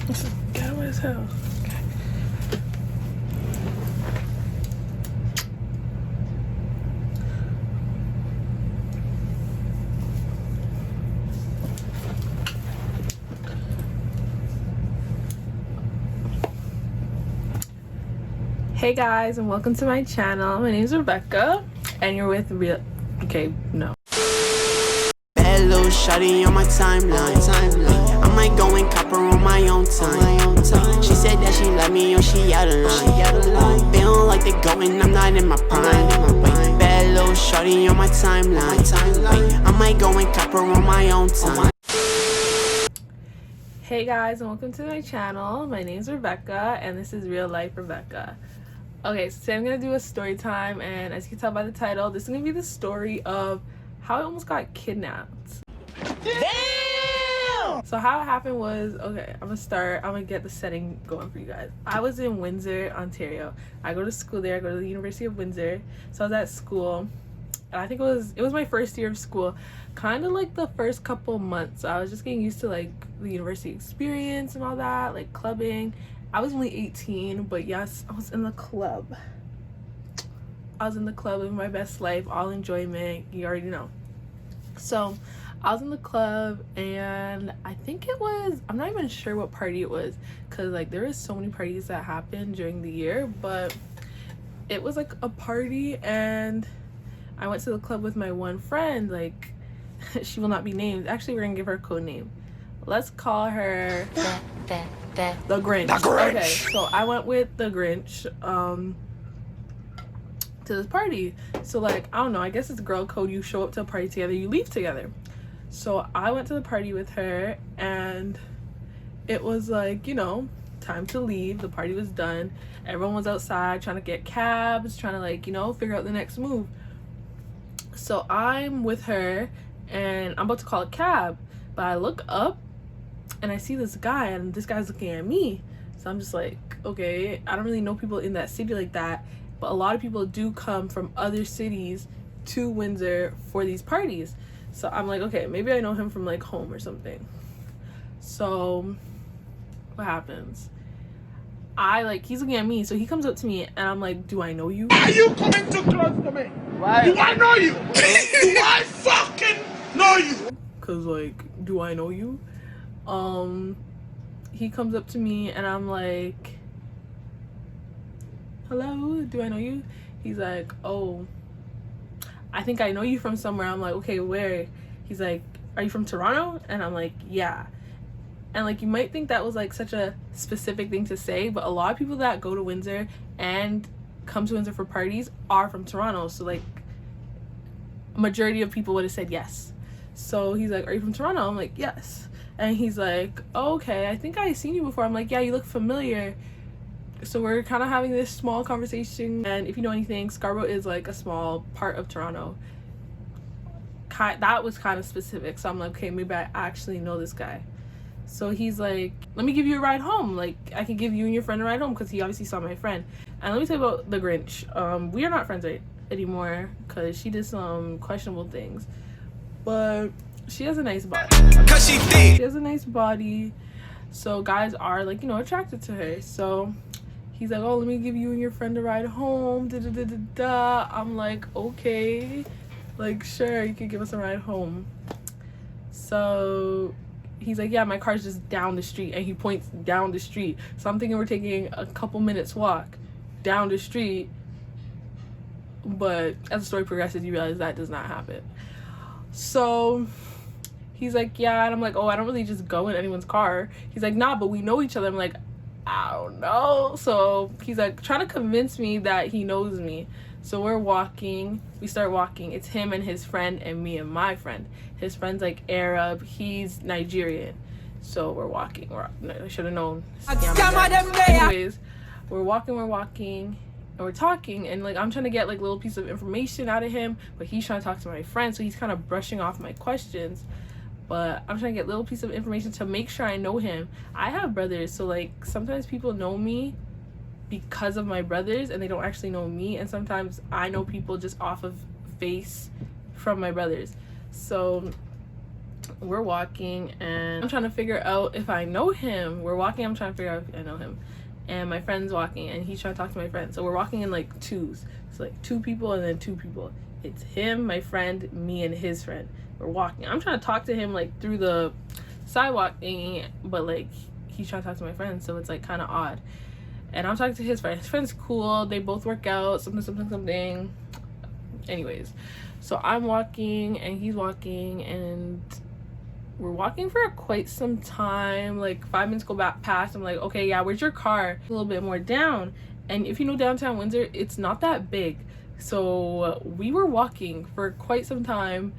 This is ghetto as hell. Okay. Hey guys, and welcome to my channel. My name is Rebecca, and you're with Okay, no. Bad little shawty on my timeline. I might go and cop her on my own time. She said that she love me or she out of line. Feeling like they going, I'm not in my prime. Bad little shawty on my timeline. I might go and cop her on my own time. Hey guys, and welcome to my channel. My name is Rebecca, and this is Real Life Rebecca. Okay, so today I'm gonna do a story time, and as you can tell by the title, this is gonna be the story of how I almost got kidnapped. Damn! So how it happened was, okay, I'm gonna get the setting going for you guys. I was in Windsor, Ontario. I go to school there. I go to the University of Windsor. So I was at school, and I think it was my first year of school, kind of like the first couple months. I was just getting used to like the university experience and all that, like clubbing. I was only 18, but yes, I was in the club. I was in the club living my best life, all enjoyment, you already know. So I was in the club, and I think it was, I'm not even sure what party it was, because like there was so many parties that happened during the year, but it was like a party, and I went to the club with my one friend. Like, she will not be named. Actually, we're gonna give her a code name. Let's call her the Grinch. Okay, so I went with the Grinch to this party. So like, I don't know, I guess it's girl code. You show up to a party together, you leave together. So I went to the party with her, and it was like, you know, time to leave. The party was done. Everyone was outside trying to get cabs, trying to like, you know, figure out the next move. So I'm with her, and I'm about to call a cab, but I look up and I see this guy, and this guy's looking at me. So I'm just like, okay, I don't really know people in that city like that, but a lot of people do come from other cities to Windsor for these parties. So I'm like, okay, maybe I know him from like home or something. So what happens? He's looking at me, so he comes up to me, and I'm like, do I know you? Why are you coming too close to me? Why? Do I know you? Do I fucking know you? Cause like, do I know you? He comes up to me, and I'm like, hello, do I know you? He's like, oh, I think I know you from somewhere. I'm like, okay, where? He's like, are you from Toronto? And I'm like, yeah. And like, you might think that was like such a specific thing to say, but a lot of people that go to Windsor and come to Windsor for parties are from Toronto. So like, majority of people would have said yes. So he's like, are you from Toronto? I'm like, yes. And he's like, oh, okay, I think I've seen you before. I'm like, yeah, you look familiar. So we're kind of having this small conversation. And if you know anything, Scarborough is like a small part of Toronto. That was kind of specific. So I'm like, okay, maybe I actually know this guy. So he's like, let me give you a ride home. Like, I can give you and your friend a ride home, because he obviously saw my friend. And let me tell you about the Grinch. We are not friends anymore, because she did some questionable things. But she has a nice body. She has a nice body. So guys are like, you know, attracted to her. So he's like, oh, let me give you and your friend a ride home. Da, da, da, da, da. I'm like, okay. Like, sure, you can give us a ride home. So he's like, yeah, my car's just down the street, and he points down the street. So I'm thinking we're taking a couple minutes walk down the street, but as the story progresses, you realize that does not happen. So he's like, yeah, and I'm like, oh, I don't really just go in anyone's car. He's like, nah, but we know each other. I'm like, I don't know. So he's like trying to convince me that he knows me. So we're walking, we start walking. It's him and his friend, and me and my friend. His friend's like Arab, he's Nigerian. So we're walking. I should have known. Anyways, we're walking, and we're talking, and like, I'm trying to get like little piece of information out of him, but he's trying to talk to my friend, so he's kind of brushing off my questions. But I'm trying to get little piece of information to make sure I know him. I have brothers, so like sometimes people know me because of my brothers, and they don't actually know me, and sometimes I know people just off of face from my brothers. So we're walking and I'm trying to figure out if I know him. We're walking, I'm trying to figure out if I know him. And my friend's walking and he's trying to talk to my friend. So we're walking in like twos. So like 2 people and then 2 people. It's him, my friend, me, and his friend. We're walking. I'm trying to talk to him like through the sidewalk thingy, but like he's trying to talk to my friend, so it's like kind of odd. And I'm talking to his friend. His friend's cool. They both work out, something. Anyways, so I'm walking and he's walking and we're walking for quite some time. Like 5 minutes go back past. I'm like, okay, yeah, where's your car? A little bit more down. And if you know downtown Windsor, it's not that big. So we were walking for quite some time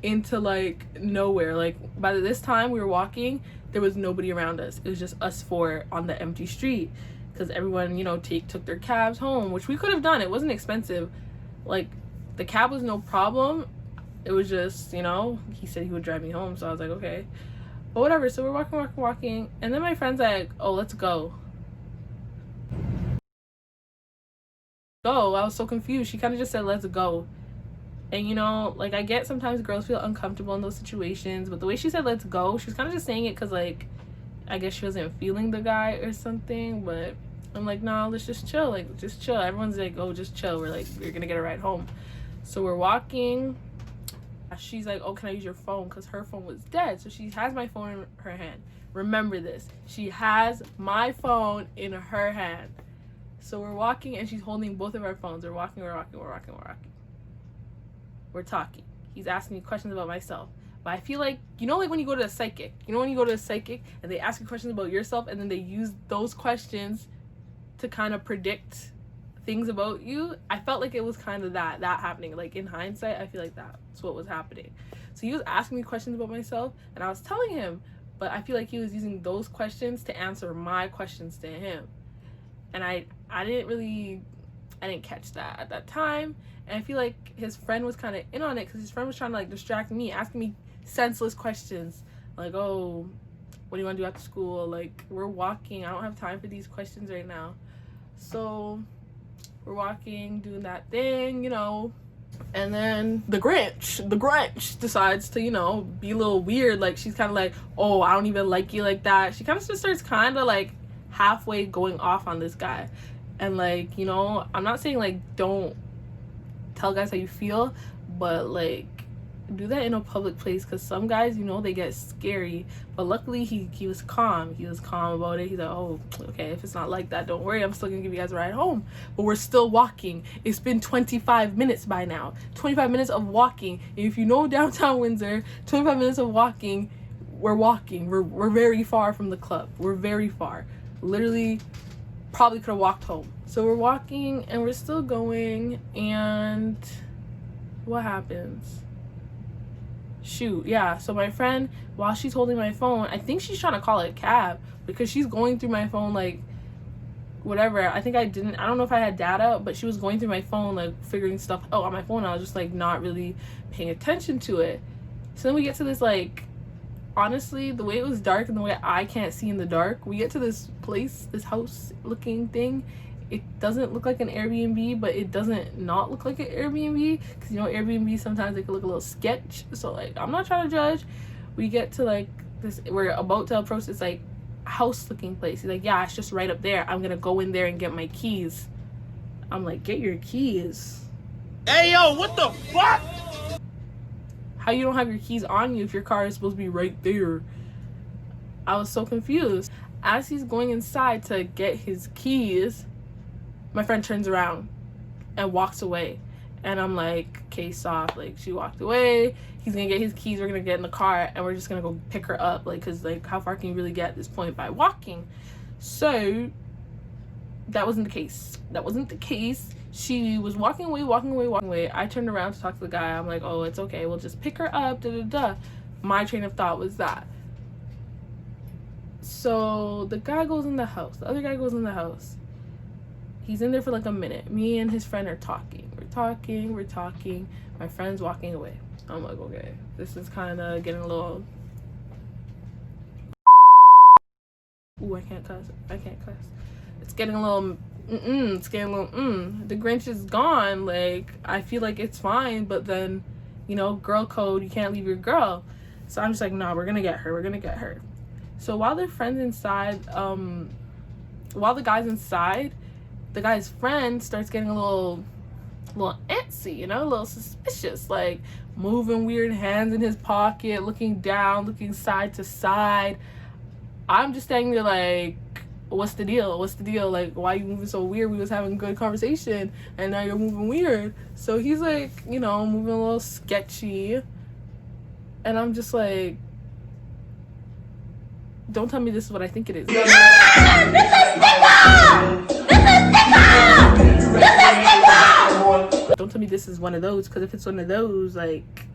into like nowhere. Like by this time we were walking, there was nobody around us. It was just us 4 on the empty street because everyone, you know, took their cabs home, which we could have done. It wasn't expensive. Like the cab was no problem. It was just, you know, he said he would drive me home, so I was like, okay, but whatever. So we're walking, and then my friend's like, oh, let's go. I was so confused. She kind of just said let's go. And you know, like I get sometimes girls feel uncomfortable in those situations, but the way she said let's go, she was kind of just saying it because like I guess she wasn't feeling the guy or something. But I'm like, nah, let's just chill. Like just chill. Everyone's like, oh, just chill. We're like, we're gonna get a ride home. So we're walking. She's like, oh, can I use your phone? Because her phone was dead. So she has my phone in her hand. Remember this, she has my phone in her hand. So we're walking and she's holding both of our phones. We're walking. We're talking. He's asking me questions about myself. But I feel like, you know, like when you go to a psychic, and they ask you questions about yourself and then they use those questions to kind of predict things about you. I felt like it was kind of that happening. Like in hindsight, I feel like that's what was happening. So he was asking me questions about myself and I was telling him, but I feel like he was using those questions to answer my questions to him. And I didn't catch that at that time. And I feel like his friend was kind of in on it because his friend was trying to like distract me, asking me senseless questions like, oh, what do you want to do after school? Like, we're walking, I don't have time for these questions right now. So we're walking, doing that thing, you know, and then the Grinch decides to, you know, be a little weird. Like she's kind of like, oh, I don't even like you like that. She kind of just starts kind of like halfway going off on this guy. And like, you know, I'm not saying like don't tell guys how you feel, but like do that in a public place because some guys, you know, they get scary. But luckily he was calm. He was calm about it. He's like, oh, okay, if it's not like that, don't worry, I'm still gonna give you guys a ride home. But we're still walking. It's been 25 minutes by now. 25 minutes of walking. And if you know downtown Windsor, 25 minutes of walking, we're walking. We're very far from the club. We're very far. Literally probably could have walked home. So we're walking and we're still going, and what happens? Shoot, yeah, so my friend, while she's holding my phone, I think she's trying to call a cab because she's going through my phone like whatever. I don't know if I had data, but she was going through my phone like figuring stuff out on my phone. I was just like not really paying attention to it. So then we get to this, like, honestly, the way it was dark and the way I can't see in the dark, we get to this place, this house looking thing. It doesn't look like an Airbnb, but it doesn't not look like an Airbnb because, you know, Airbnb sometimes they can look a little sketch. So like, I'm not trying to judge. We get to like this, we're about to approach this like house looking place. He's like, yeah, it's just right up there. I'm gonna go in there and get my keys. I'm like, get your keys? Hey yo, what the fuck? How you don't have your keys on you if your car is supposed to be right there? I was so confused. As he's going inside to get his keys, my friend turns around and walks away. And I'm like, okay, soft. Like, she walked away. He's gonna get his keys. We're gonna get in the car and we're just gonna go pick her up. Like, cause like, how far can you really get at this point by walking? So that wasn't the case. She was walking away. I turned around to talk to the guy. I'm like, oh, it's okay. We'll just pick her up. My train of thought was that. So the guy goes in the house. The other guy goes in the house. He's in there for like a minute. Me and his friend are talking. We're talking. My friend's walking away. I'm like, okay, this is kind of getting a little... Ooh, I can't cuss. It's getting a little... The Grinch is gone. Like, I feel like it's fine, but then, you know, girl code, you can't leave your girl. So I'm just like, nah, we're gonna get her. So while their friends inside, while the guy's inside, the guy's friend starts getting a little antsy, you know, a little suspicious, like moving weird hands in his pocket, looking down, looking side to side. I'm just standing there like, what's the deal? Like, why are you moving so weird? We was having a good conversation and now you're moving weird. So he's like, you know, moving a little sketchy. And I'm just like, don't tell me this is what I think it is. Don't tell me this is one of those, because if it's one of those, like,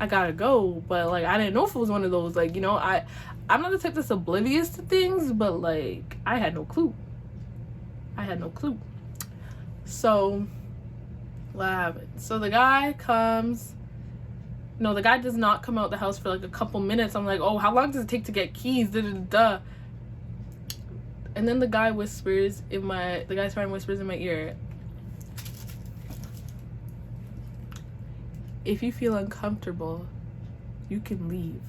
I gotta go. But like, I didn't know if it was one of those. Like, you know, I'm not the type that's oblivious to things, but like, I had no clue. So what happened? So the guy comes. No, the guy does not come out the house for like a couple minutes. I'm like, oh, how long does it take to get keys? Da. And then the guy's friend whispers in my ear, if you feel uncomfortable, you can leave.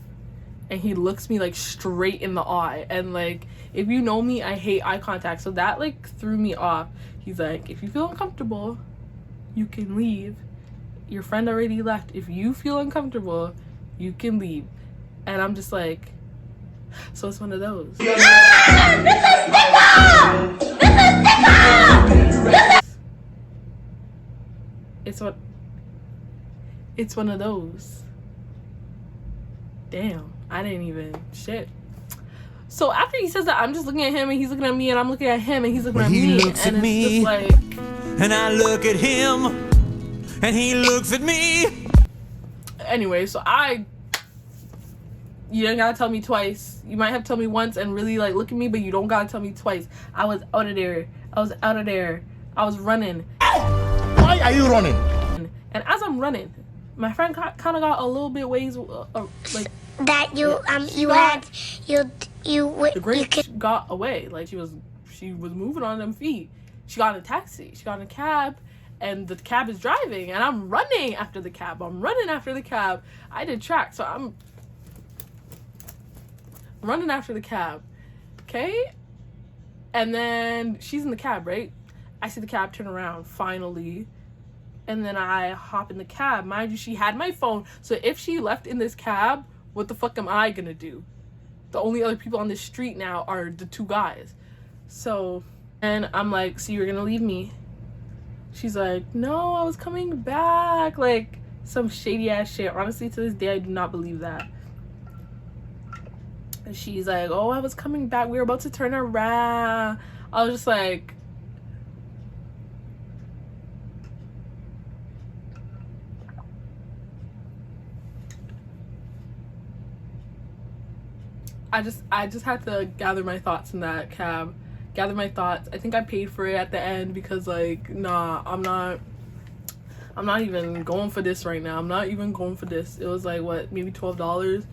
And he looks me like straight in the eye. And like, if you know me, I hate eye contact. So that like threw me off. He's like, if you feel uncomfortable, you can leave. Your friend already left. If you feel uncomfortable, you can leave. And I'm just like, so it's one of those. It's one of those. Damn, I didn't even shit. So after he says that, I'm just looking at him and he's looking at me and I'm looking at him and he's looking at me. He looks at me, just like, and I look at him, and he looks at me. Anyway, so you don't gotta tell me twice. You might have to tell me once and really like look at me, but you don't gotta tell me twice. I was out of there. I was running. Why are you running? And as I'm running, my friend kind of got a little bit ways like that you the Grinch got away. Like she was moving on them feet. She got in a taxi. She got in a cab. And the cab is driving, and I'm running after the cab. I did track, so I'm running after the cab. Okay? And then she's in the cab, right? I see the cab turn around, finally. And then I hop in the cab. Mind you, she had my phone. So if she left in this cab, what the fuck am I gonna do? The only other people on this street now are the two guys. So, and I'm like, so you're gonna leave me? She's like, no, I was coming back. Like, some shady ass shit. Honestly, to this day, I do not believe that. And she's like, oh, I was coming back. We were about to turn around. I was just like, I just had to gather my thoughts in that cab. I think I paid for it at the end because like, nah, I'm not even going for this right now. It was like, what, maybe $12.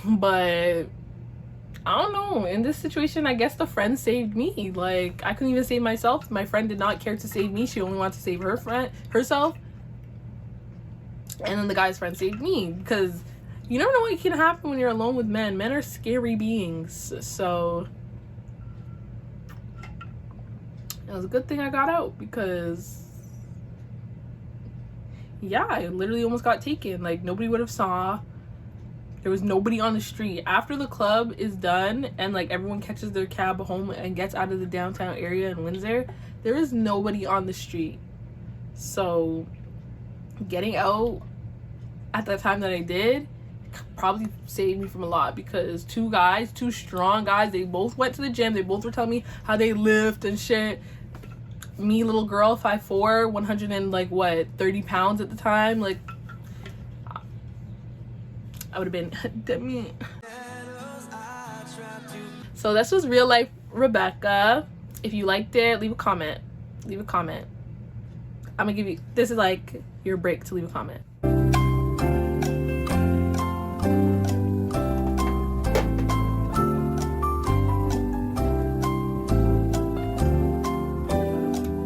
But I don't know, in this situation, I guess the friend saved me. Like, I couldn't even save myself. My friend did not care to save me. She only wanted to save herself. And then the guy's friend saved me, because you never know what can happen when you're alone with men. Men are scary beings. So it was a good thing I got out, because yeah, I literally almost got taken. Like, nobody would have saw. There was nobody on the street. After the club is done and like everyone catches their cab home and gets out of the downtown area in Windsor, there is nobody on the street. So getting out at that time that I did probably saved me from a lot, because two strong guys, they both went to the gym. They both were telling me how they lift and shit. Me, little girl, 5'4", 100 and like what, 30 pounds at the time. Like, I would have been dead. So this was Real Life Rebecca. If you liked it, leave a comment. I'm gonna give you, this is like your break to leave a comment. You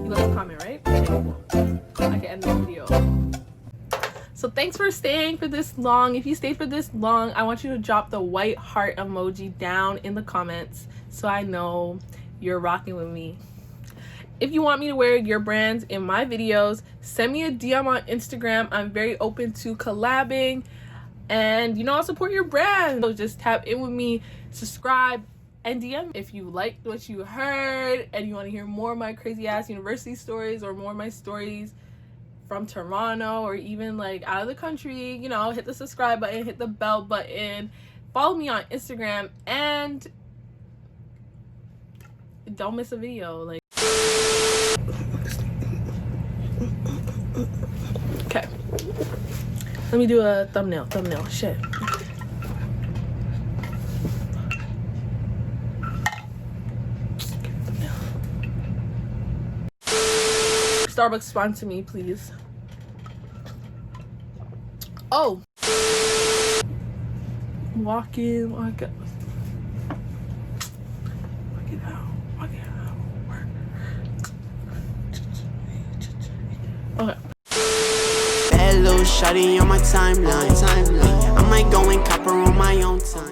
left a comment, right? Okay, I can end the video. So thanks for staying for this long. If you stayed for this long, I want you to drop the white heart emoji down in the comments so I know you're rocking with me. If you want me to wear your brands in my videos, send me a DM on Instagram. I'm very open to collabing, and you know, I'll support your brand. So just tap in with me, subscribe, and DM if you liked what you heard and you want to hear more of my crazy ass university stories or more of my stories from Toronto or even like out of the country. You know, hit the subscribe button, hit the bell button, follow me on Instagram, and don't miss a video. Like, okay, let me do a thumbnail. Shit. Starbucks sponsor me, please. Oh, walk in, walk out. Walk it out. Okay. Bad little shawty on my timeline. I might go and cop her on my own time.